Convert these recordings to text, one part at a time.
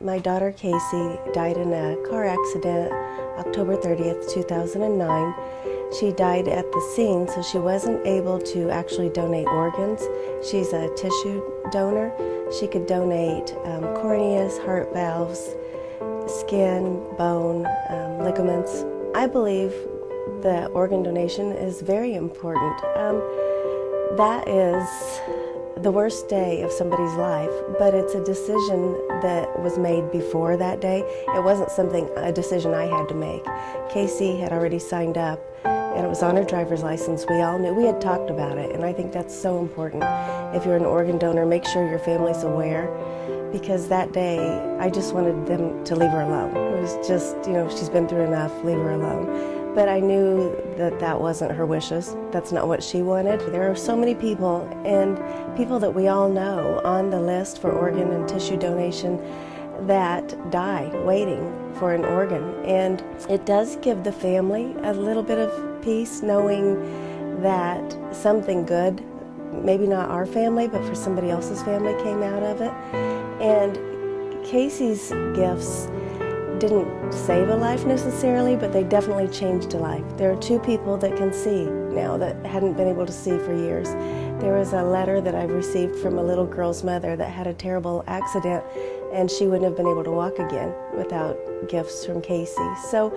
My daughter Casey died in a car accident October 30th, 2009. She died at the scene, so she wasn't able to actually donate organs. She's a tissue donor. She could donate corneas, heart valves, skin, bone, ligaments. I believe that organ donation is very important. That is the worst day of somebody's life, but it's a decision that was made before that day. It wasn't a decision I had to make. Casey had already signed up, and it was on her driver's license. We all knew, we had talked about it, and I think that's so important. If you're an organ donor, make sure your family's aware, because that day, I just wanted them to leave her alone. It was just, she's been through enough, leave her alone. But I knew that that wasn't her wishes. That's not what she wanted. There are so many people, and people that we all know on the list for organ and tissue donation that die waiting for an organ. And it does give the family a little bit of peace knowing that something good, maybe not our family, but for somebody else's family, came out of it. And Casey's gifts didn't save a life necessarily, but they definitely changed a life. There are two people that can see now that hadn't been able to see for years. There was a letter that I've received from a little girl's mother that had a terrible accident, and she wouldn't have been able to walk again without gifts from Casey. So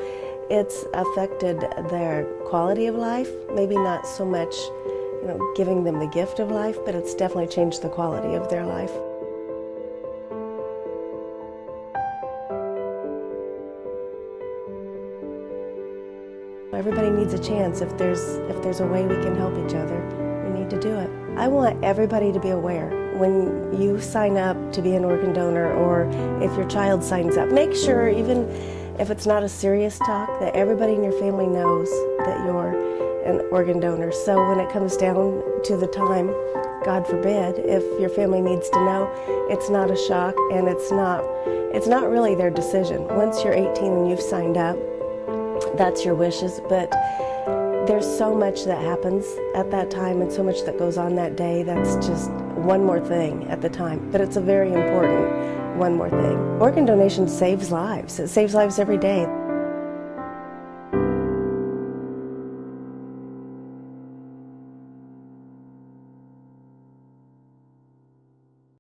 it's affected their quality of life, maybe not so much giving them the gift of life, but it's definitely changed the quality of their life. Everybody needs a chance. If there's a way we can help each other, we need to do it. I want everybody to be aware. When you sign up to be an organ donor, or if your child signs up, make sure, even if it's not a serious talk, that everybody in your family knows that you're an organ donor. So when it comes down to the time, God forbid, if your family needs to know, it's not a shock, and it's not really their decision. Once you're 18 and you've signed up, that's your wishes, but there's so much that happens at that time and so much that goes on that day. That's just one more thing at the time, but it's a very important one more thing. Organ donation saves lives. It saves lives every day.